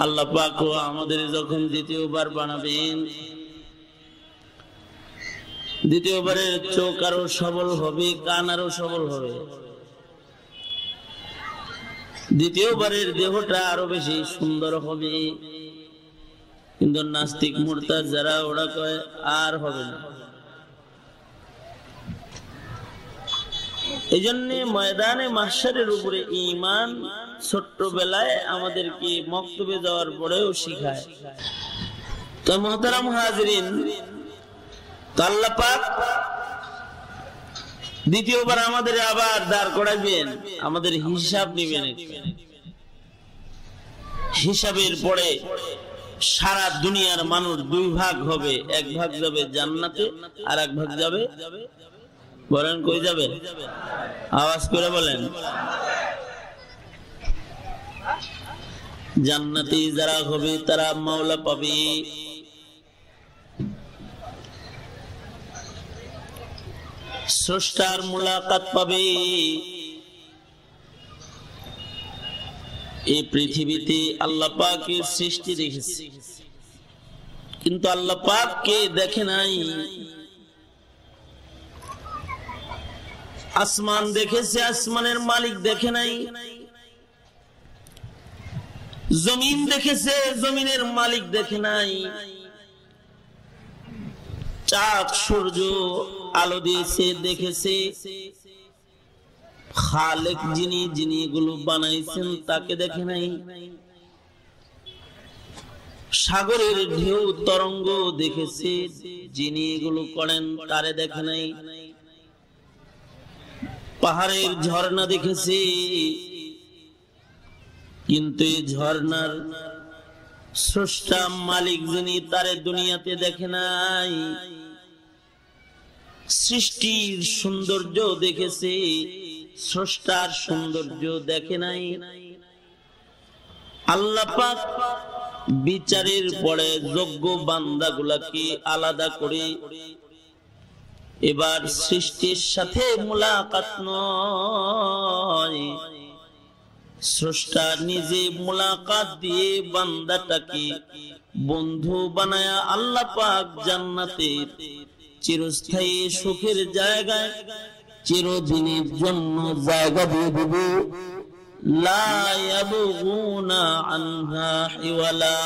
আল্লাহ পাক আমাদের যখন দ্বিতীয়বার বানাবেন, দ্বিতীয়বারের চোখ আরো সবল হবে, কান আরো সবল হবে, দ্বিতীয়বারের দেহটা আরো বেশি সুন্দর হবে। কিন্তু নাস্তিক মুরতাদ যারা, ওরা কয় আর হবে না। এই জন্য ময়দানে মাহশারের উপরে ঈমান ছোট্টবেলায় আমাদেরকে মক্তবে যাওয়ার পরেও শিখায়। তো মুহতারাম হাজিরিন, আল্লাহ পাক দ্বিতীয়বার আমাদের আবার দাঁড় করাবেন, আমাদের হিসাব নেবেন। হিসাবের পরে সারা দুনিয়ার মানুষ দুই ভাগ হবে, এক ভাগ যাবে জান্নাতে আর এক ভাগ যাবে, বলেন কই যাবে? আওয়াজ করে বলেন। জান্নাতি যারা হবে তারা মাওলা পাবে, স্রষ্টার মুলাকাত পাবে। এই পৃথিবীতে আল্লাহ পাকের সৃষ্টি দেখেছে, কিন্তু আল্লাহ পাককে দেখে নাই। আসমান দেখেছে, আসমানের মালিক দেখে নাই। জমিন দেখেছে, জমিনের মালিক দেখে নাই। চাঁদ সূর্য আলো দিয়েছে, দেখেছে। খালেক যিনি এগুলো বানাইছেন তাকে দেখে নাই। সাগরের ঢেউ তরঙ্গ দেখেছে, যিনি এগুলো করেন তারে দেখে নাই। পাহাড়ের ঝর্ণা দেখেছে, কিন্তু এই ঝর্ণার স্রষ্টা মালিক যিনি তারে দুনিয়াতে দেখে নাই। সৃষ্টির সৌন্দর্য দেখেছে, স্রষ্টার সৌন্দর্য দেখে নাই। আল্লাহ পাক বিচারের পরে যোগ্য বান্দাগুলাকে আলাদা করে এবার সৃষ্টির সাথে মুলাকাত নয়, স্রষ্টা নিজে মুলাকাত দিয়ে বান্দাটাকে বন্ধু বানায়া আল্লাহ পাক জান্নাতের চিরস্থায়ী সুখের জায়গায় চিরদিনের জন্য জায়গা দিয়ে দেবে। লা ইয়াবগুনা আনহা হিওয়ালা,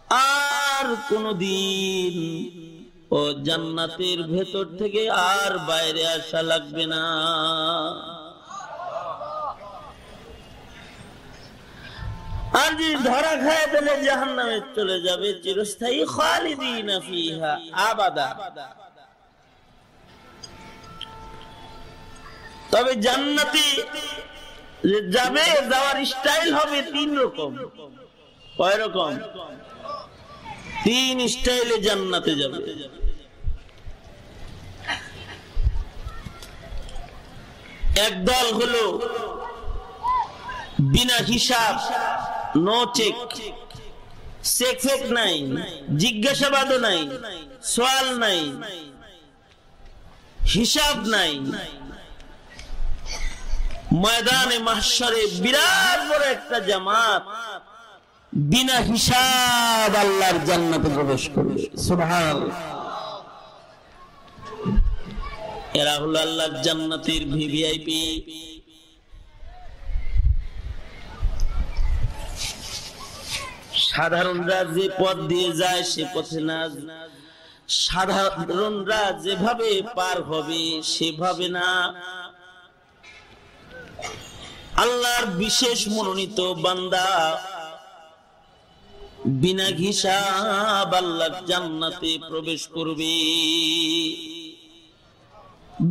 আর কোনদিন ও জান্নাতের ভেতর থেকে আর বাইরে আসা লাগবে না। আর যদি ধরা খায় তাহলে জাহান্নামে চলে যাবে, চিরস্থায়ী খালিদিনা ফিহা আবাদা। তবে জান্নাতে যাবে, যাওয়ার স্টাইল হবে তিন রকম। কয় রকম? তিন স্টাইলে জান্নাতে যাবে। একদল হলো বিনা হিসাব, নো চেক, চেক ফেক নাই, জিজ্ঞাসাবাদও নাই, সওয়াল নাই, হিসাব নাই। ময়দানে মাহশরে বিরাট বড় একটা জামাত বিনা হিসাব আল্লাহর জান্নাতে প্রবেশ করবে। সুবহানাল্লাহ। এরা হলো আল্লাহর জান্নাতের ভিভিআইপি। সাধারণরা যে পথ দিয়ে যায় সে পথে না, সাধারণরা যেভাবে পার হবে সেভাবে না। আল্লাহর বিশেষ মনোনীত বান্দা বিনা হিসাব আল্লাহর জান্নাতে প্রবেশ করবে।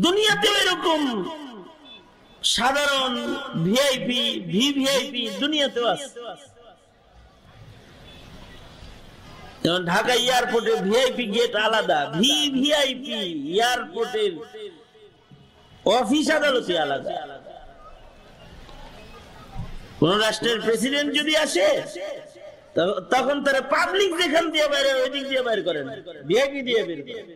দুনিয়াতে এরকম সাধারণ ভিআইপি, ভিভিআইপি দুনিয়াতেও আছে। যেমন ঢাকা এয়ারপোর্টে ভিআইপি গেট আলাদা, ভিভিআইপি এয়ারপোর্টের অফিস আদালতে আলাদা। কোন রাষ্ট্রের প্রেসিডেন্ট যদি আসে তখন তারা পাবলিক যেখান দিয়ে বাইরে ওই দিক দিয়ে বাইর করেন, ভিআইপি দিয়ে বের করেন।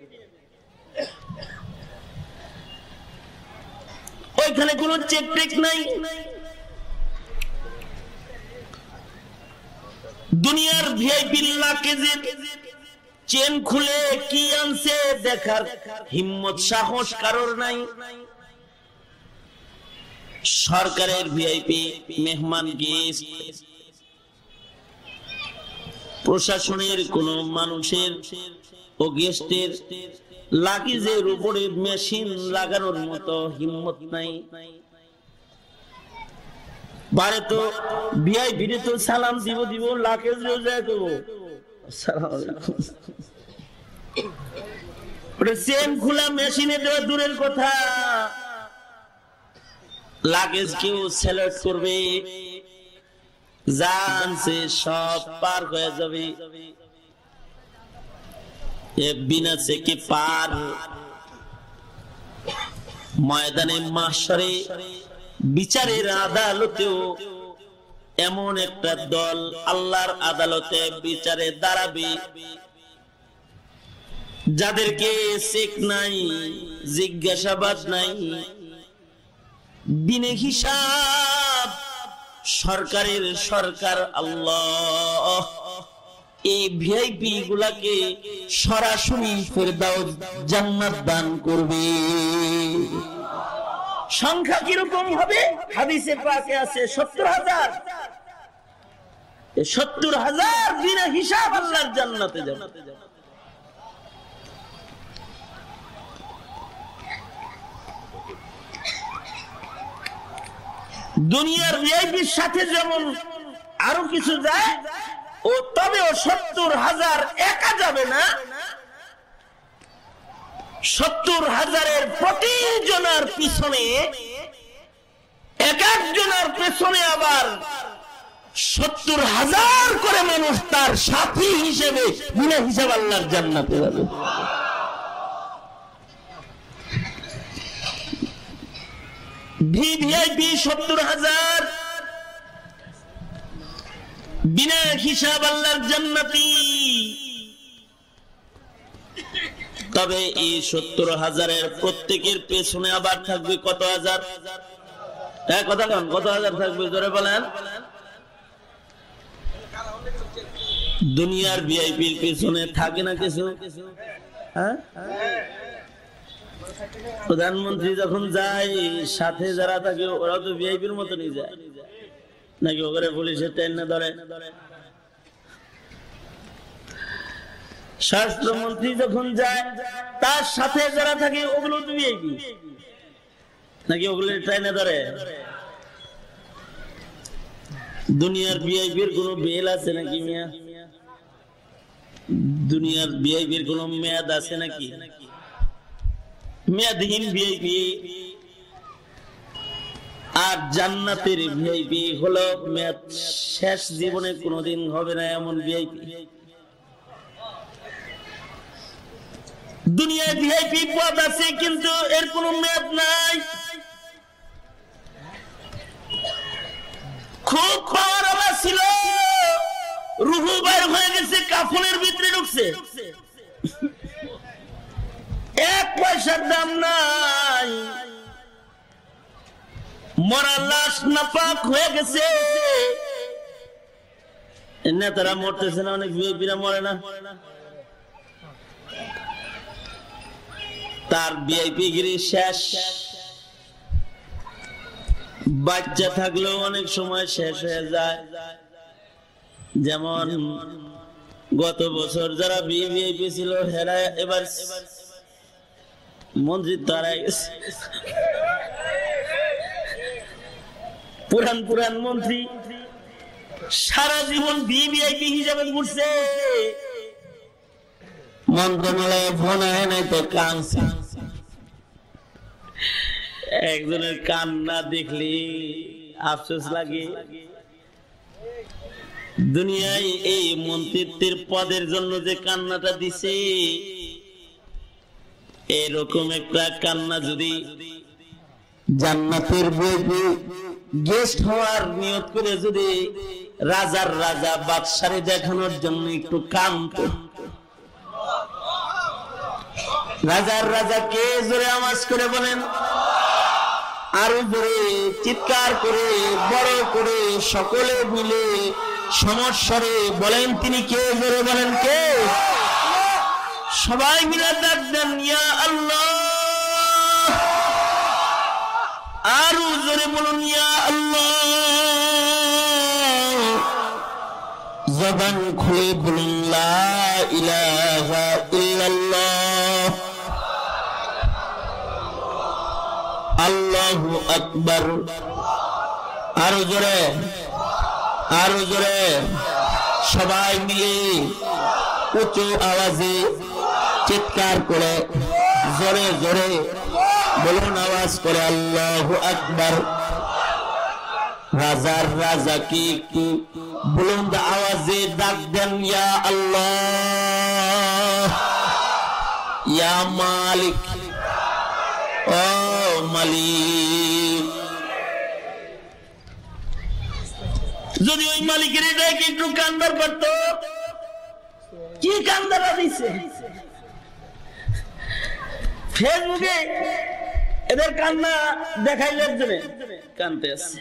ওইখানে কোন চেক টেক নাই। দুনিয়ার ভিআইপি লাকেজের চেন খুলে কি আনছে দেখার হিম্মত সাহস কারোর নাই। সরকারের ভিআইপি মেহমান গেস্ট, প্রশাসনের কোন মানুষের ও গেস্টের লাগেজের উপরে মেশিন লাগানোর মতো হিম্মত নাই। বারে তো ভিআইপি রে তো সালাম দিব লাগেজ যায় দেবো আসসালামু আলাইকুম, ওটা চেন খোলা মেশিনে দেওয়া দূরের কথা, লাগেজ কেউ সেলেক্ট করবে, জানছে সব পার হয়ে যাবে। বিনা চেকে পার। ময়দানে মাশরে বিচারের আদালতেও এমন একটা দল আল্লাহর আদালতে বিচারে দাঁড়াবে যাদেরকে চেক নাই, জিজ্ঞাসাবাদ নাই, বিনা হিসাব সরকারের সরকার আল্লাহ এই ভিআইপি গুলাকে সরাসরি ফেরদাউস জান্নাত দান করবে। সংখ্যা কিরকম হবে? হাদিসে পাকে আছে 70,000। 70,000 বিনা হিসাব আল্লাহর জান্নাতে যাবে। দুনিয়ার ভিআইপির সাথে যেমন আরো কিছু যায়, ও তবেও 70,000 একা যাবে না। 70,000-এর প্রতিজনের পিছনে এক একজনের পেছনে আবার 70,000 করে মানুষ তার সাথী হিসেবে বিনা হিসাব আল্লাহর জান্নাতে যাবে। ভিআইপি 70,000 বিনা হিসাব আল্লাহর জান্নাতি। তবে এই 70,000-এর প্রত্যেকের পেছনে আবার থাকবে কত হাজার? কথা কন, কত হাজার থাকবে জোরে বলেন? দুনিয়ার ভিআইপির পেছনে থাকে না কিছু? হ্যাঁ, প্রধানমন্ত্রী যখন যায় সাথে যারা থাকে ওরা তো ভিআইপির মতনই যায় নাকি? ওখানে পুলিশের ট্রেন না ধরে? স্বরাষ্ট্রমন্ত্রী যখন যায় তার সাথে যারা থাকে ওগুলো তো ভিআইপি নাকি? ওগুলো ট্রেনে ধরে? দুনিয়ার ভিআইপির কোন বেল আছে নাকি মিয়া? দুনিয়ার ভিআইপির কোন মেয়াদ আছে নাকি? মেয়াদহীন ভিআইপি। আর জান্নাতের ভিআইপি হলো মেয়াদ শেষ, জীবনে কোনোদিন হবে না এমন ভিআইপি। দুনিয়ায় ভিআইপি পদ আছে কিন্তু এর কোনো মেয়াদ নাই। খুব খবর আমার ছিল, রুহু বাইর হয়ে গেছে, কাফনের ভিতরে ঢুকছে, 1 পয়সার দাম নাই, মরা লাশ নাপাক হয়ে গেছে। নেতারা মরতেছে না, অনেক ভিআইপিরা মরে না। তার ভিআইপি গিরি শেষ। বাচ্চা থাকলেও অনেক সময় শেষ হয়ে যায়। যেমন গত বছর যারা ভিআইপি ছিল হেরা এবার মন্ত্রী তারাই গেছে। পুরান মন্ত্রী সারা জীবন ভিআইপি হিসাবে ঘুরছে, মন্ত্রণালয়ে ফোন হয় নাই তো কাঁদছে। একজনের কান্না দেখলি আফসোস লাগে। দুনিয়ায় এই মন্ত্রিত্বের পদের জন্য যে কান্নাটা দিছে, এরকম একটা কান্না যদি জান্নাতের গেস্ট হওয়ার নিয়ত করে যদি রাজার রাজা বাদশারে দেখানোর জন্য একটু কাঁদতো, রাজার রাজা কে জোরে আওয়াজ করে বলেন, আরো জোরে চিৎকার করে বড় করে সকলে মিলে সমস্বরে বলেন তিনি কে? জোরে বলেন কে? সবাই মিলে ডাক দেন ইয়া আল্লাহ, আরো জোরে বলুন ইয়া আল্লাহ। জবান খুলে বলুন লা ইলাহা ইল্লাল্লাহ, আল্লাহু আকবার। আরো জোরে, আরো জোরে, সবাই মিলে উঁচু আওয়াজে চিৎকার করে জোরে জোরে বলুন আওয়াজ করে আল্লাহু আকবার। রাজার রাজা কি একটু বুলন্দ আওয়াজে ডাক দেন ইয়া আল্লাহ, ইয়া মালিক, ও মালিক। যদি ওই মালিকের এটাকে একটু কান্দার করতো, কি কান্দারা দিছে ফেসবুকে, এদের কান্না দেখাইলে একজনে কানতে আসছে,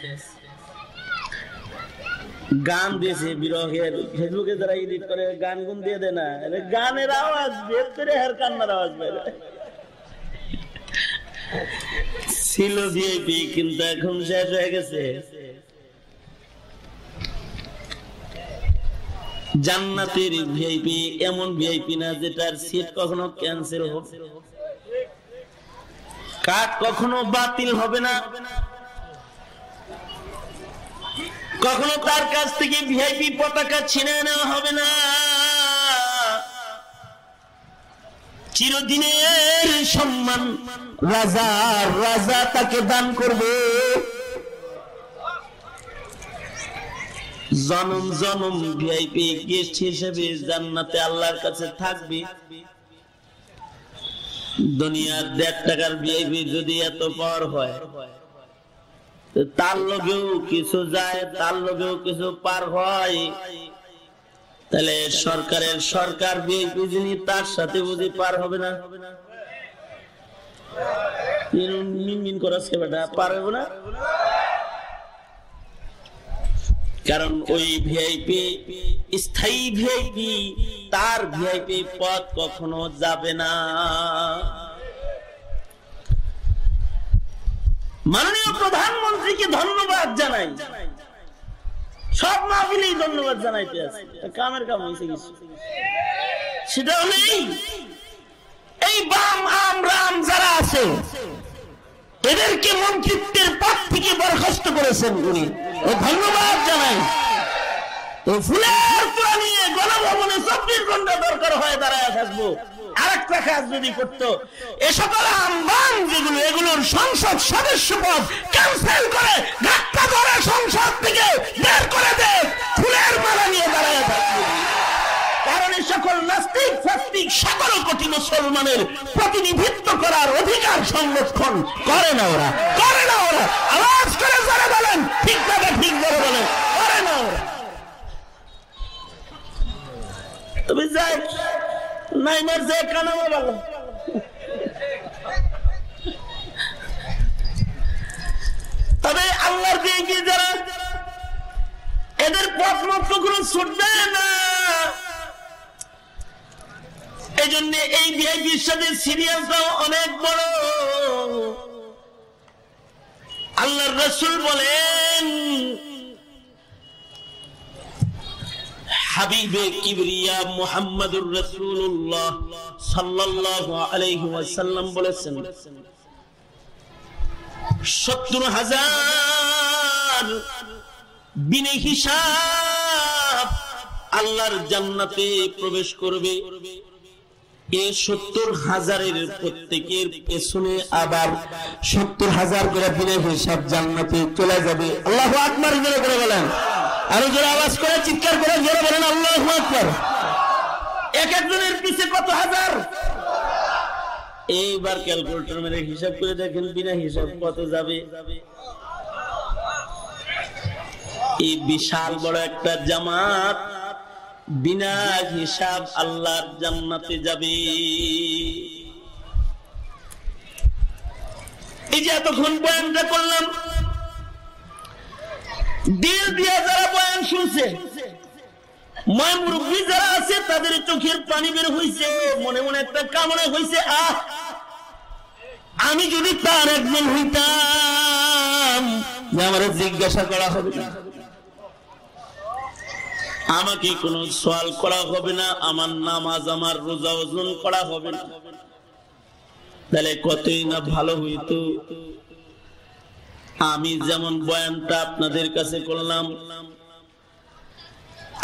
গান দিয়েছে বিরহের। ফেসবুকে যারা এডিট করে গান গুন দিয়ে দেয় না, গানের আওয়াজ বের করে আর কান্নার আওয়াজ বের ছিল ভিআইপি, কিন্তু এখন শেষ হয়ে গেছে। জান্নাতের ভিআইপি এমন ভিআইপি না যেটার সিট কখনো ক্যান্সেল হবে, কার্ড কখনো বাতিল হবে না, কখনো তার কাছ থেকে ভিআইপি পতাকা ছিনে নেওয়া হবে না। চিরদিনের সম্মান রাজার রাজা তাকে দান করবে। জনম জনম ভিআইপি গেস্ট হিসেবে জান্নাতে আল্লাহর কাছে থাকবে। দুনিয়ার 1.5 টাকার ভিআইপি যদি এত পাওয়ার হয়, তার লগেও কিছু যায়, তার লগেও কিছু পার হয়, তাহলে সরকারের সরকার ভিআইপি যিনি, তার সাথে বুঝি পার হবে না? মিনমিন করাচ্ছে বেটা, পার হবে না? কারণ ওই ভিআইপি স্থায়ী ভিআইপি, তার ভিআইপি পদ কখনো যাবে না। মাননীয় প্রধানমন্ত্রীকে ধন্যবাদ জানাই, সব মাহফিলেই ধন্যবাদ জানাইতে আছে, কামের কাম হয়েছে কিছু। সেটা হলো এই বাম আম রাম যারা আছে, এদেরকে মন্ত্রিত্বের পদ থেকে বরখাস্ত করেছেন উনি, ধন্যবাদ জানাই। তো ফুলের তোড়া নিয়ে গণভবনে 24 ঘন্টা দরকার হয় দাঁড়ায় থাকবো, আরেকটা কাজ যদি করতো, এ সকল আমবান যেগুলো, এগুলোর সংসদ সদস্য পদ ক্যান্সেল করে ধাক্কা ধরে সংসদ থেকে বের করে দে, ফুলের মালা নিয়ে দাঁড়ায় থাকবো। কারণ এই সকল নাস্তিক ফাস্তিক সকল কোটি মুসলমানের প্রতিনিধিত্ব করার অধিকার সংরক্ষণ করে না ওরা, করে না ওরা। আওয়াজ করে যারা বলেন ঠিক ভাবে ঠিক করে বলেন, করে না ওরা। তবে যাই নাইমার যে কানামা ভালো, তবে আল্লাহর দিয়ে কি যারা, এদের পথ মাত্র কোনো ছুটবে না। এই জন্য এই ভিআইপির সাথে সিরিয়াসটাও অনেক বড়। আল্লাহর রাসূল বলেন, হাবিবে কিবরিয়া মুহাম্মদুর রাসূলুল্লাহ সাল্লাল্লাহু আলাইহি ওয়াসাল্লাম বলেছেন, 70,000 বিনা হিসাব আল্লাহর জান্নাতে প্রবেশ করবে। এই 70,000-এর প্রত্যেকের পেছনে আবার 70,000 করে বিনা হিসাব জান্নাতে চলে যাবে। আল্লাহু আকবার জোরে করে বলেন, আরো জোরে আওয়াজ করে চিৎকার করে জোরে বলেন আল্লাহু আকবার। এক একজনের পিছে কত হাজার? এইবার ক্যালকুলেটর মেরে হিসাব করে দেখেন বিনা হিসাব কত যাবে। এই বিশাল বড় একটা জামাত বিনা হিসাব আল্লাহর জান্নাতে যাবে। এই যে এতক্ষণ বয়ানটা করলাম, দিল দিয়ে যারা বয়ান শুনলেন শুনছে, ময় মুরব্বী যারা আছে তাদের চোখের পানি বের হইছে, মনে মনে একটা কামনা হইছে, আমি যদি তার একজন হইতাম যে আমার জিজ্ঞাসা করা হবে না, আমাকে কোনো সওয়াল করা হবে না, আমার নামাজ আমার রোজা ওজন করা হবে না, তাহলে কতই না ভালো হইতো। আমি যেমন বয়ানটা আপনাদের কাছে করলাম,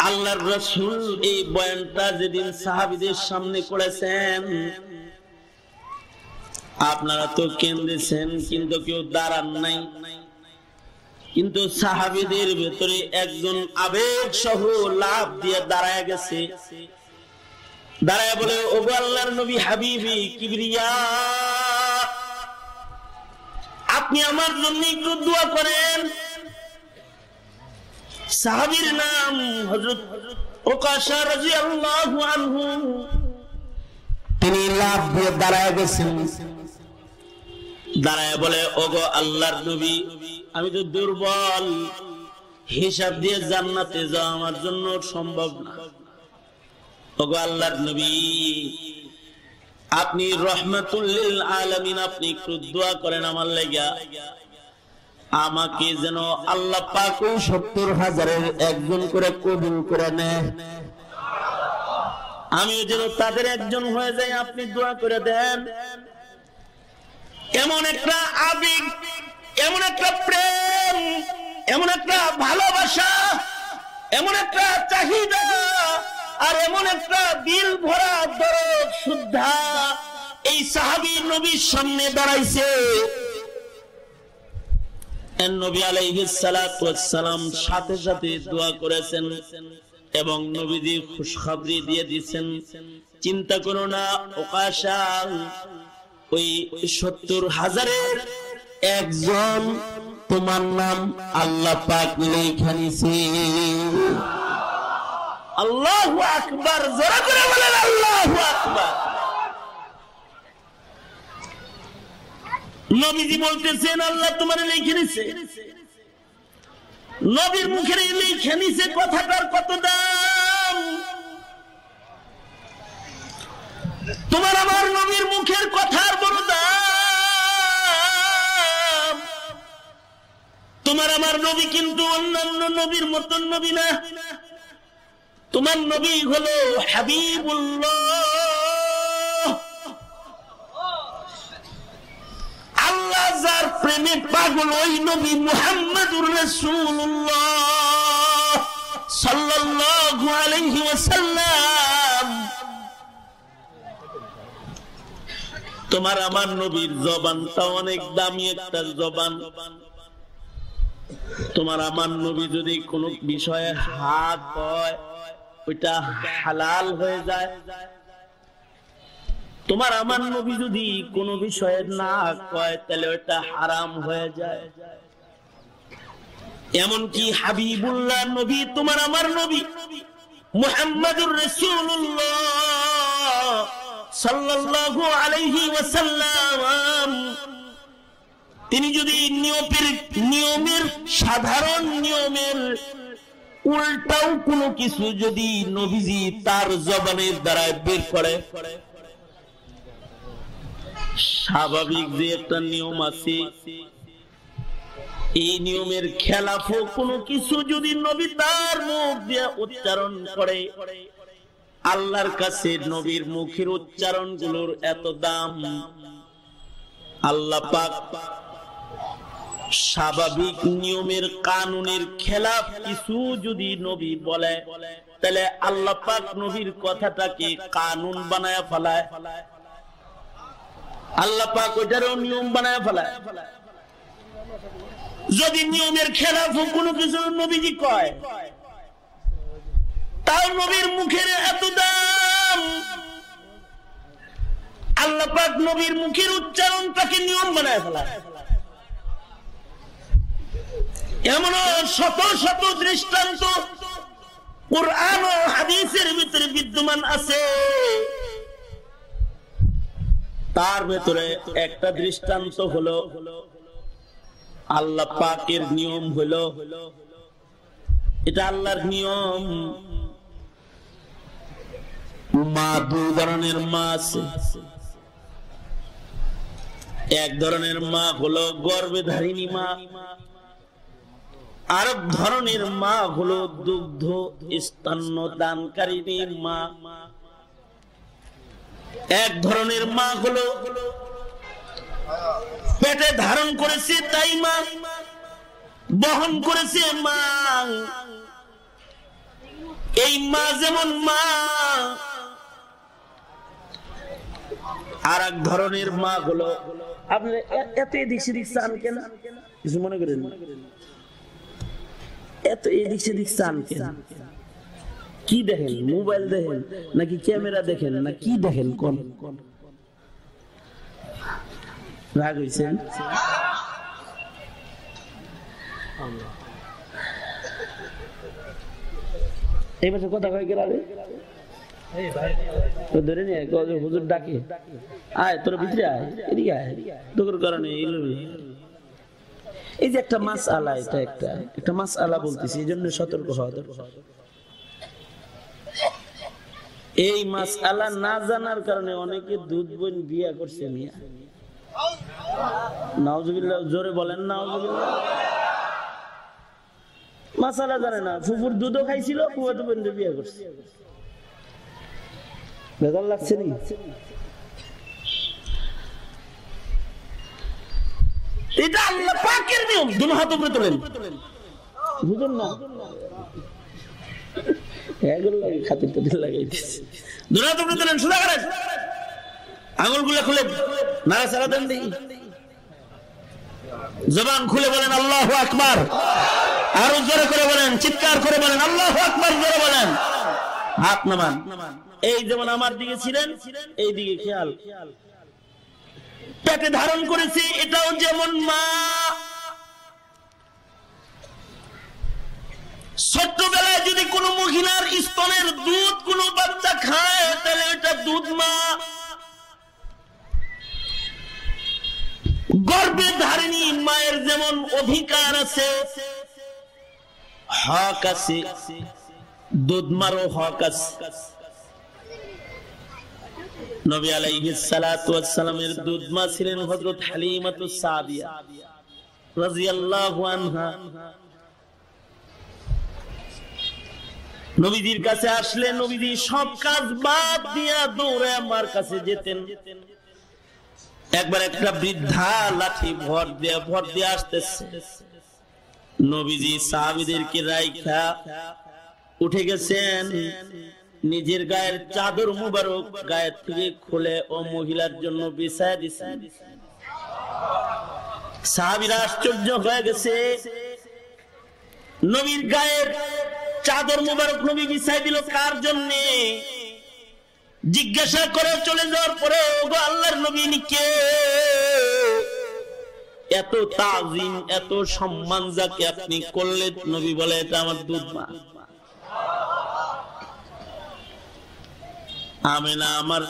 আল্লাহর রাসূল এই বয়ানটা যেদিন সাহাবীদের সামনে করেছেন, আপনারা তো কেঁদেছেন কিন্তু কেউ দাঁড়ান নাই, কিন্তু সাহাবীদের ভেতরে একজন আবেগ সহ লাফ দিয়ে দাঁড়ায় গেছে, দাঁড়ায় বলে, ওগো আল্লাহর নবী হাবিবি কিবরিয়া, আপনি আমার জন্য একটু দোয়া করেন। সাহাবীর নাম হযরত ওকাশা রাদিয়াল্লাহু আনহু। তিনি লাফ দিয়ে দাঁড়ায় গেছেন, দাঁড়ায় বলে, ওগো আল্লাহর নবী, আমি তো দুর্বল, হিসাব দিয়ে জান্নাতে যাওয়া আমার জন্য সম্ভব না। ওগো আল্লাহর নবী, আপনি রহমাতুল লিল আলামিন, আপনি একটু দোয়া করেন আমার লাগা, আমাকে যেন আল্লাহ পাক ৭০,০০০-এর একজন করে কবুল করে নেয়, আমিও যেন তাদের একজন হয়ে যাই, আপনি দোয়া করে দেন। এমন একটা আবেগ, এমন একটা প্রেম, এমন একটা ভালোবাসা, এমন একটা চাহিদা, আর এমন একটা দিল ভরা দরদ শুদ্ধা এই সাহাবী নবীর সামনে দাঁড়াইছে। নবী আলাইহিস সালাতু ওয়াস সালাম সাথে সাথে দোয়া করেছেন এবং নবীজি খুশখবরি দিয়ে দিয়েছেন, চিন্তা করো না ওকাশা, ওই ৭০,০০০-এর একজন তোমার নাম আল্লাহ পাক লিখে নিছে। আল্লাহু আকবার, জোরে করে বলেন আল্লাহু আকবার। নবীজি বলতেছেন, আল্লাহ তোমার লিখে নিছে, নবীর মুখের লিখে নিছে কথাটার কত দাম। তোমার আমার নবীর মুখের কথার বড় দাম। তোমার আমার নবী কিন্তু অন্যান্য নবীর মতন নবী না, তোমার নবী হলো হাবিবুল্লাহ। আল্লাহ যার প্রেমে পাগল, ওই নবী মুহাম্মদুর রাসূলুল্লাহ সাল্লাল্লাহু আলাইহি ওয়াসাল্লাম। তোমার আমার নবীর জবানটা অনেক দামি একটা জবান। তোমার আমার নবী যদি কোনো বিষয়ে হাত হয়, ওইটা হালাল হয়ে যায়। তোমার আমার নবী যদি কোনো বিষয়ে না কয়, তাহলে ওইটা হারাম হয়ে যায়। এমনকি হাবিবুল্লাহ নবী, তোমার আমার নবী মুহাম্মদুর রাসূলুল্লাহ সাল্লাল্লাহু আলাইহি ওয়াসাল্লাম, তিনি যদি নিয়মের সাধারণ নিয়মের উল্টাও কোনো কিছু যদি নবীজি তার জবানের দ্বারা বের করে, স্বাভাবিক যে একটা নিয়ম আছে, এই নিয়মের খেলাফ কোনো কিছু যদি নবী তার মুখ দিয়ে উচ্চারণ করে, আল্লাহর কাছে নবীর মুখের উচ্চারণ গুলোর এত দাম। আল্লাহ পাক স্বাভাবিক নিয়মের কানুনের খেলাফ কিছু যদি নবী বলে, তাহলে আল্লাহ পাক নবীর কথাটাকে কানুন বানায় ফেলায়, আল্লাহ পাক ওইটারও নিয়ম বানায় ফেলায়। যদি নিয়মের খেলাফ কোনো কিছু নবীজি কয়, তাও নবীর মুখের এত দাম। আল্লাহ পাক নবীর মুখের উচ্চারণটাকে নিয়ম বানায় ফেলায়। এমন শত শত দৃষ্টান্ত কুরআন ও হাদিসের ভিতরে বিদ্যমান আছে। তার ভেতরে একটা দৃষ্টান্ত হলো, আল্লাহ পাকের নিয়ম হলো এটা আল্লাহর নিয়ম। মা দুই ধরনের মা আছে। এক ধরনের মা হলো গর্ভে ধারিণী মা, আর এক ধরনের মা হলো দুগ্ধ স্তন্য দানকারিণী মা। এক ধরনের মা হলো পেটে ধারণ করেছে তাই মা, বহন করেছে মা। এই মা যেমন মা, আর এক ধরনের মা হলো, আপনি এত এদিক সেদিক চান কেন? কিছু মনে করেন? এত এদিক সেদিক চান কেন? কি দেখেন? মোবাইল দেখেন নাকি ক্যামেরা দেখেন না কি দেখেন? কোন রাগ হইছেন? এই বছর কথা কয়ে গেল ধরে নিয়ে হুজুর ডাকে, আয় তোর ভিতরে আয়, এদিকে আয়, তোর কারণে এই যে একটা মাস আলা, এটা একটা মাস আলা বলতেছি, এই জন্য সতর্ক হওয়া দরকার। এই মাস আলা না জানার কারণে অনেকে দুধ বোন বিয়া করছে। মিয়া নাউজুবিল্লাহ, জোরে বলেন নাউজুবিল্লাহ। মাসালা জানে না, ফুফুর দুধও খাইছিল, ফুফাতো বোন বিয়া করছে। বেজার লাগছে নি? এটা আল্লাহ পাকের নিয়ম। দুনো হাত উপরে তোলেন, বুঝুন না? এগুলো লাগে খাতির টাতির লাগাইতেছে। দুনো হাত উপরে তোলেন, সোজা করেন, আঙুলগুলো খুলে নাড়াচাড়া দেন, দেখি জবান খুলে বলেন আল্লাহু আকবার, আরো জোরে করে বলেন, চিৎকার করে বলেন আল্লাহু আকবার, জোরে বলেন। হাত নামান। এই যেমন আমার দিকে ছিলেন, এই দিকে খেয়াল। পেটে ধারণ করেছে, এটাও যেমন মা। ছোট্টবেলায় যদি কোনো মহিলার স্তনের দুধ কোনো বাচ্চা খায়, তাহলে এটা দুধ মা। গর্ভে ধারিণী মায়ের যেমন অধিকার আছে, হক আছে, দুধ মারও হক আছে। নবী আলাইহিস সালাতু ওয়াস সালামের দুধ মা ছিলেন হযরত হালিমাতুস সাদিয়া রাদিয়াল্লাহু আনহা। নবীজির কাছে আসলে নবীজি সব কাজ বাদ দিয়া দৌড়ে আমার কাছে যেতেন। একবার একটা বৃদ্ধা লাঠি ভর দিয়ে আসতেছে। নবীজি সাহাবীদেরকে রাইখা উঠে গেছেন, নিজের গায়ের চাদর মুবারক গায়ের থেকে খুলে ও মহিলার জন্য বিছায়া দিয়েছেন। সাহাবীরা আশ্চর্য হয়ে গেছে, নবীর গায়ের চাদর মুবারক নবী বিছাই দিল কার জন্য? জিজ্ঞাসা করে চলে যাওয়ার পরে, ওগো আল্লাহর নবী, কে এত তাজিম, এত সম্মান যাকে আপনি করলেন? নবী বলে, এটা আমার দুধ মা আমেনা, আমার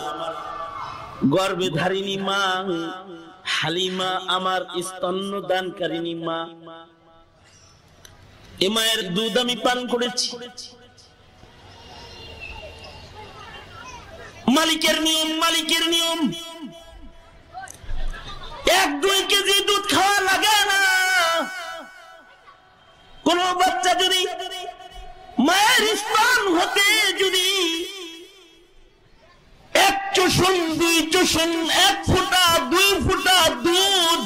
গর্ভে ধারিণী মা। হালিমা আমার স্তন্য দানকারিণী মা। এ মায়ের দুধ আমি পান করেছি। মালিকের নিয়ম, মালিকের নিয়ম। 1-2 কেজি দুধ খাওয়া লাগে না। কোন বাচ্চা যদি মায়ের স্তন হতে যদি 1 চুষুন 2 চুষুন 1 ফোঁটা 2 ফোঁটা দুধ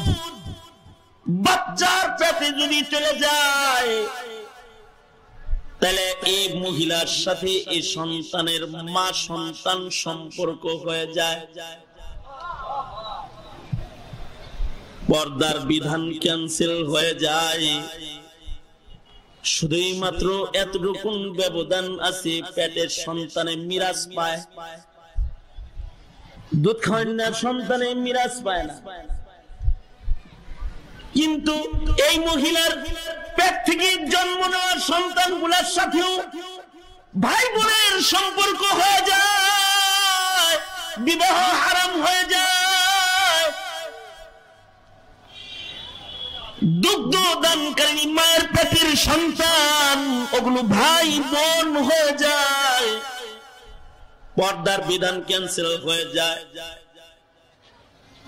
বাচ্চার পেটে যদি চলে যায়, তাহলে এই মহিলার সাথে এই সন্তানের মা সন্তান সম্পর্ক হয়ে যায়। পর্দার বিধান ক্যান্সেল হয়ে যায়। শুধুই মাত্র এতটুকু ব্যবধান আছে, পেটের সন্তানে মিরাজ পায়। দুধ খাওয়ান না, সন্তানে মিরাজ পায় না। কিন্তু এই মহিলার পেট থেকে জন্ম নেওয়ার সন্তানগুলোর সাথেও ভাই বোনের সম্পর্ক হয়ে যায়, বিবাহ হারাম হয়ে যায়। দুগ্ধ দানকারী মায়ের পেটের সন্তান ওগুলো ভাই বোন হয়ে যায়, পর্দার বিধান ক্যান্সেল হয়ে যায়।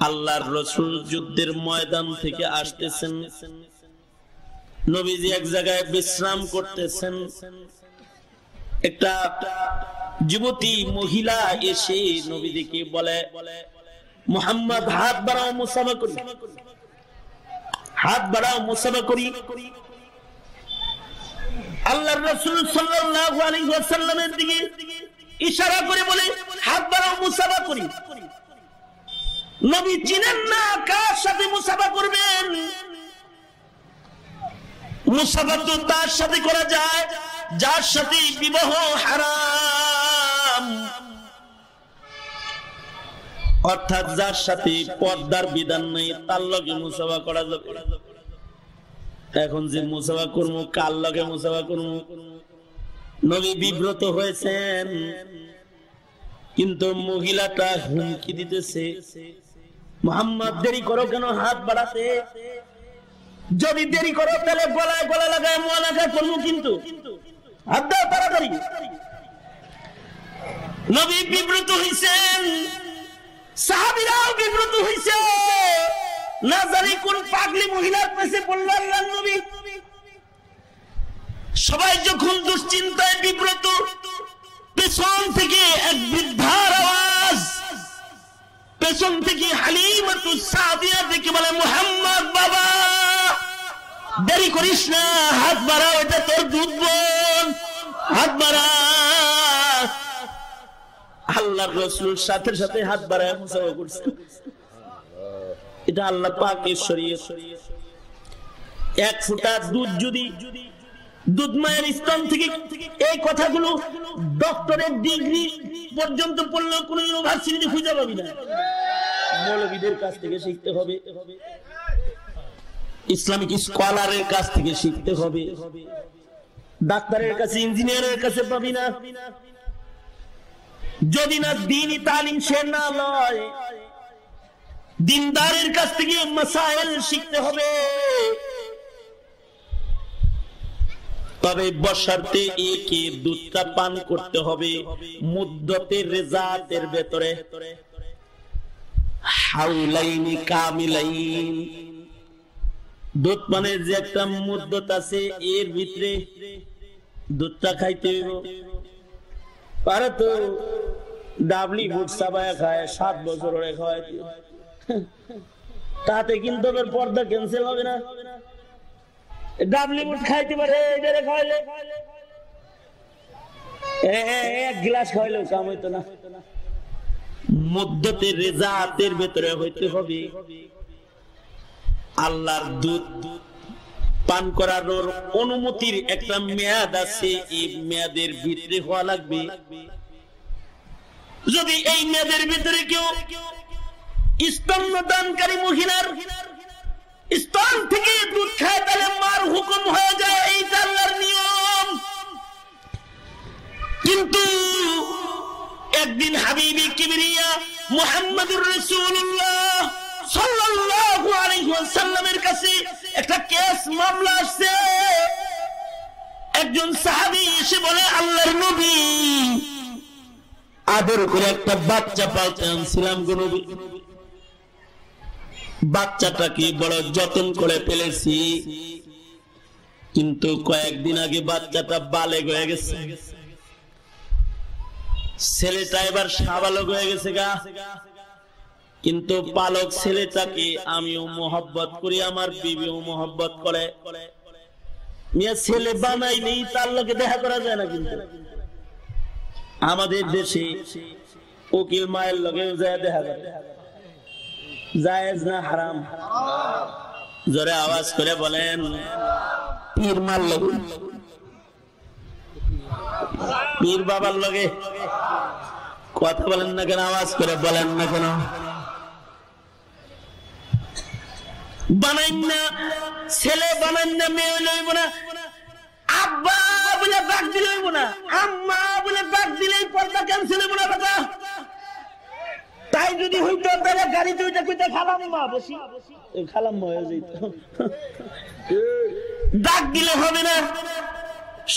আল্লাহর রাসূল যুদ্ধের ময়দান থেকে আসতেছেন, নবীজি এক জায়গায় বিশ্রাম করতেছেন। একটা যুবতী মহিলা এসে নবীজিকে বলে, মুহাম্মদ হাত বাড়াও মুসাফা করি, হাত বাড়াও মুসাফা করি। আল্লাহর রাসূল সাল্লাল্লাহু আলাইহি ওয়াসাল্লামের দিকে ইশারা করে বলে, হাত বাড়াও মুসাফা করি। নবী চিনেন না কার সাথে মুসাফা করবেন। মুসাফা তো তার সাথে করা যায় যার সাথে বিবাহ হারাম, অর্থাৎ যার সাথে পর্দার বিধান নেই তার লগে মুসাফা করা যাবে। এখন যে মুসাফা করবো কার লগে মুসাফা করবো? নবী বিব্রত হয়েছেন, কিন্তু মহিলাটা হুমকি দিতেছে, মুহাম্মদ দেরি করো কেন হাত বাড়াতে? যদি দেরি করো তাহলে গলায় গলা লাগায় মুআলাকা করবো, কিন্তু হাত দাও তাড়াতাড়ি। নবী বিব্রত হইছেন, সাহাবীরাও বিব্রত হইছে, না জানি কোন পাগলি মহিলার পেছে পড়ল আল্লাহর নবী। সবাই যখন দুশ্চিন্তায় বিব্রত, পেছন থেকে এক বৃদ্ধার আওয়াজ, পেছন থেকে হালিমাতুস সাদিয়া থেকে বলে, মুহাম্মদ বাবা দেরি করিস না, হাত বাড়া, এটা তোর দুধ বোন, হাত বাড়া। আল্লাহর রাসূল সাথে সাথে হাত বাড়ায় মুসাফা করছেন। এটা আল্লাহ পাকের শরীয়ত। এক ফোঁটা দুধ যদি দুধ মায়ের স্তন থেকে, এই কথাগুলো ডক্টরের ডিগ্রি পর্যন্ত পড়লেও কোন ইউনিভার্সিটি খুঁজে পাবি না। মৌলবীদের কাছ থেকে শিখতে হবে, ইসলামিক স্কলারের কাছ থেকে শিখতে হবে, ডাক্তারের কাছে ইঞ্জিনিয়ারের কাছে পাবি না। যদি না দ্বীনি তালিম সে না লয়, দিনদারের কাছ থেকে মাসাইল শিখতে হবে। তবে বশর্তে একে দুধটা পান করতে হবে মুদ্দতে রেজাতের ভেতরে, হাউলাইনি কামিলাইন। দুধ পানের যে একটা মুদ্দত আছে, এর ভিতরে দুধটা খাইতে হইব। পারে তো ডাবলি বুট সাবায়া খায়, 7 বছর হয়ে খাওয়ায়, তাতে কিন্তু পর্দা ক্যান্সেল হবে না। ডাবলি বুট খাইতে পারে, এটারে খাওয়াইলে এক গ্লাস খাওয়াইলেও কাম হইতো না। মুদ্দতে রেজাতের ভেতরে হইতে হবে। আল্লাহর দুধ পান করার অনুমতির একটা মেয়াদ আছে, এই মেয়াদের ভিতরে হওয়া লাগবে। যদি এই মেয়াদের ভিতরে কেউ স্তন্য দানকারী মহিলার স্তন থেকে দুধ খায়, তাহলে মার হুকুম হয়ে যায়, এইটা আল্লাহর নিয়ম। কিন্তু একদিন হাবিবি কিবরিয়া মুহাম্মদুর রাসূলুল্লাহ সাল্লাল্লাহু আলাইহি ওয়াসাল্লামের কাছে একটা কেস মামলা আসছে। একজন সাহাবী এসে বলে, আল্লাহর নবী, আদর করে একটা বাচ্চা পালতে আনছিলাম গো নবী, বাচ্চাটাকে বড় যত্ন করে ফেলেছি, কিন্তু কয়েকদিন আগে বাচ্চাটা বালেগ হয়ে গেছে, ছেলেটা এবার সাবালক হয়ে গেছে গা। কিন্তু পালক ছেলেটাকে আমিও মোহব্বত করি, আমার বিবিও মোহব্বত করে। মিয়া ছেলে বানাইলেই তার লোকে দেখা করা যায় না। কিন্তু আমাদের দেশে উকিল মায়ের লোকে যায় দেখা করে, জায়েজ না হারাম? জোরে আওয়াজ করে বলেন। পীর মার লোক, পীর বাবার লগে কথা বলেন না কেন? আওয়াজ করে বলেন না কেন? বানাইন না, ছেলে বানাইন না, মেয়ে লইব না, আব্বা বলে ডাক দিলে হইব না, আম্মা বলে ডাক দিলেই পর্দা ক্যান্সেল হইব না। কথা তাই যদি হইতো তাহলে গাড়িতে ওইটা কইতে খালাম মা বসি খালাম মা হয়ে যেত। ডাক দিলে হবে না,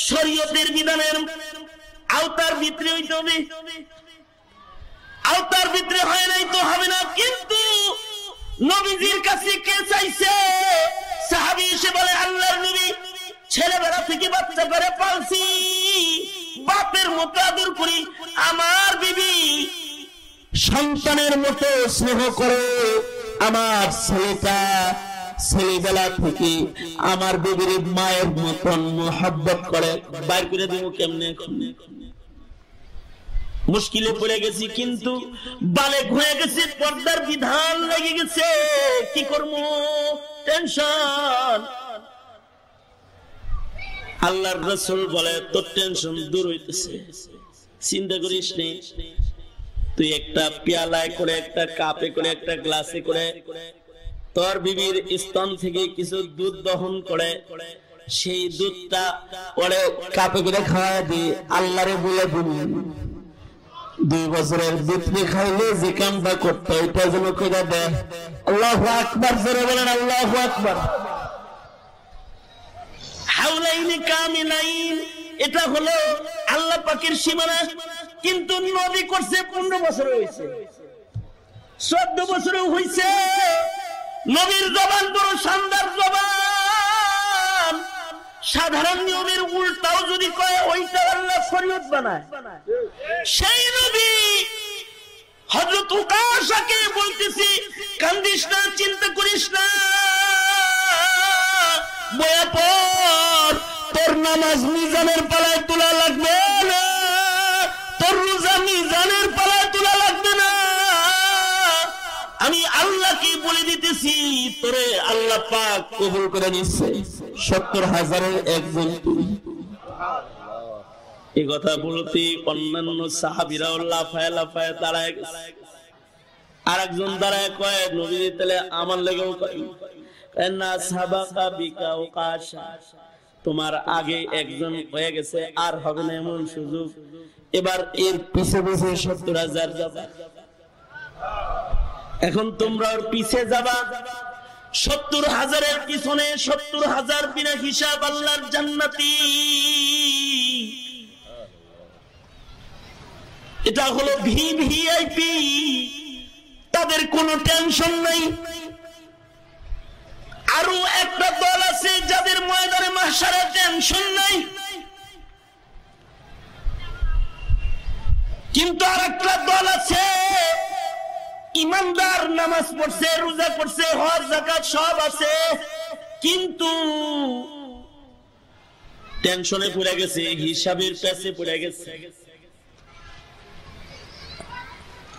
শরীয়তের বিধানের আওতার ভিতরে হইতে হবে, আওতার ভিতরে হয় নাই তো হবে না। কিন্তু নবীজির কাছে কে চাইছে? সাহাবী এসে বলে আল্লাহর নবী ছেলেবেলা থেকে বাচ্চা করে পালছি, বাপের মতো আদর করি, আমার বিবি সন্তানের মতো স্নেহ করে, আমার ছেলেটা ছেলেবেলা থেকে আমার বিবির মায়ের মতন মোহাব্বত করে, বাইর করে দিব কেমনে? মুশকিলে পড়ে গেছি, কিন্তু বালেক হয়ে গেছে, পর্দার বিধান লেগে গেছে, কি করবো? টেনশন। আল্লাহর রাসূল বলে তোর টেনশন দূর হইতেছে, চিন্তা করিস নে, তুই একটা পেয়ালায় করে, একটা কাপে করে, একটা গ্লাসে করে তোর বিবির স্তন থেকে কিছু দুধ দহন করে, সেই দুধটা ওরে কাপে করে খাওয়া দিয়ে আল্লাহরে বলে দিবি 2 বছরের ভিতরে খাইলে যে কামটা করতে ওইটা যেন করে দেয়। আল্লাহু আকবার, জোরে বলেন আল্লাহু আকবার। হাওলাইন কামিলাইন, এটা হলো আল্লাহ পাকের সীমানা। কিন্তু নবী করছে 15 বছর হইছে, 14 বছরও হইছে। নবীর জবান বড় শানদার জবান, সাধারণ নিয়মের উল্টাও যদি কয় ওইটা আল্লাহ শরীয়ত বানায়। সেই নবী হযরত উকাশাকে বলতেছি কান্দিস না, চিন্তা করিস না, বয়া পর, তোর নামাজ মিজানের পালায় তোলা লাগবে না, তোর রোজা মিজানের পালায় তোলা লাগবে না, আমি আল্লাহকে বলে দিতেছি তোরে আল্লাহ পাক কবুল করে নিচ্ছে, 70,000-এর একজন তুই। এই কথা বলতে অন্যান্য সাহাবীরাও লাফায় লাফায় দাঁড়ায় গেছে। আর একজন দাঁড়ায় কয় নবী তাহলে আমার লেগেও কয় না, সাবাকা বিকা উকাশা, তোমার আগে একজন হয়ে গেছে, আর হবে না এমন সুযোগ, এবার এর পিছে পিছে 70,000 যাবা। এখন তোমরা ওর পিছে যাবা, 70,000-এর পিছনে 70,000 বিনা হিসাব আল্লাহর জান্নাতি। এটা হলো ভিভিআইপি, তাদের কোনো টেনশন নাই। আরো একটা দল আছে যাদের ময়দানে মাহশারে টেনশন নাই, কিন্তু আর একটা দল আছে ইমানদার, নামাজ পড়ছে, রোজা করছে, হজ যাকাত সব আছে, কিন্তু টেনশনে পড়ে গেছে, হিসাবের পেছে পড়ে গেছে।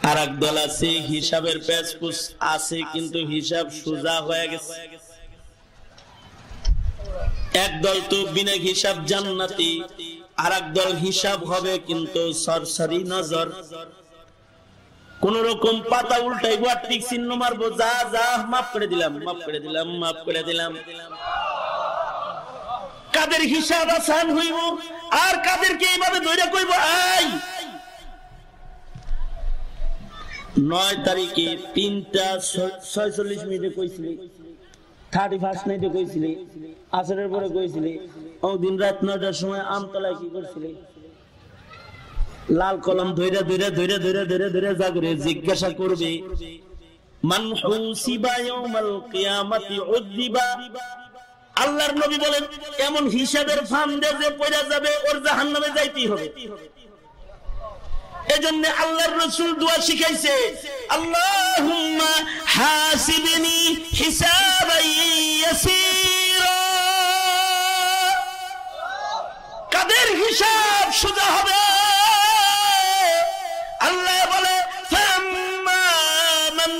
আর এক দল আছে হিসাবের পেছপুছ আছে, কিন্তু হিসাব সোজা হয়ে গেছে। এক দল তো বিনা হিসাব জান্নাতি, আর এক দল হিসাব হবে কিন্তু সরসরি নজর, কোন রকম পাতা উল্টাইবো আর টিক চিহ্ন মারবো, যা যা মাফ করে দিলাম, মাফ করে দিলাম, মাফ করে দিলাম। কাদের হিসাব আসান হইব, আর কাদেরকে এইভাবে ধরে কইব আই 9 তারিখে 3:46 কইছিলি, 31 নাইটে কইছিলি, আসরের পরে কইছিলি, ও দিন রাত 9টার সময় আমতলায় কি করছিলি? লাল কলম ধইরা ধইরা ধইরা ধইরা ধইরা ধইরা জাগরে জিজ্ঞাসা করবে, মান হুসিবা ইয়াউমাল কিয়ামাতি উযিবা। আল্লাহর নবী বলেন এমন হিসাবের ফান্দে যে পড়া যাবে ওর জাহান্নামে যাইতেই হবে। এজন্য আল্লাহর রাসূল দোয়া শিখাইছে, আল্লাহুম্মা হাসিবনি হিসাবান ইয়াসীরা। কাদের হিসাব সোজা হবে? আল্লাহ বলে ফাম্মা মান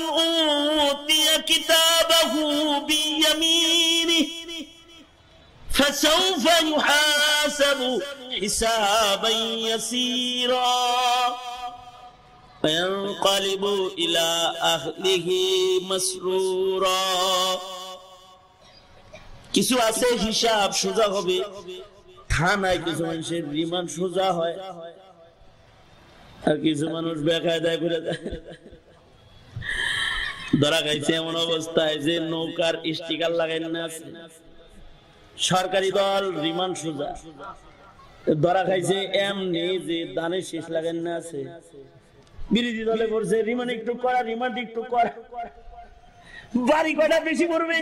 উতিয়া কিতাবাহু বিয়ামিনিহি ফাসাউফা ইউহাসাবু হিসাবান ইয়াসীরা ওয়ায়ানকালিবু ইলা আহলিহি মাসরুরা। কিছু আছে হিসাব সোজা হবে, থানায় কিছু মানুষের রিমান্ড সোজা হয়, আর কিছু মানুষ বেকায়দায় করে দেয়। ধরা খাইছে এমন অবস্থায় যে নৌকার স্টিকার লাগাই না আছে, সরকারি দল রিমান্ড সোজা। ধরা খাইছে এমনি যে দানের শেষ লাগাই না আছে, বিরোধী দলে করছে রিমান্ড একটু করা, রিমান্ড একটু করা, বাড়ি কয়টা বেশি পড়বে।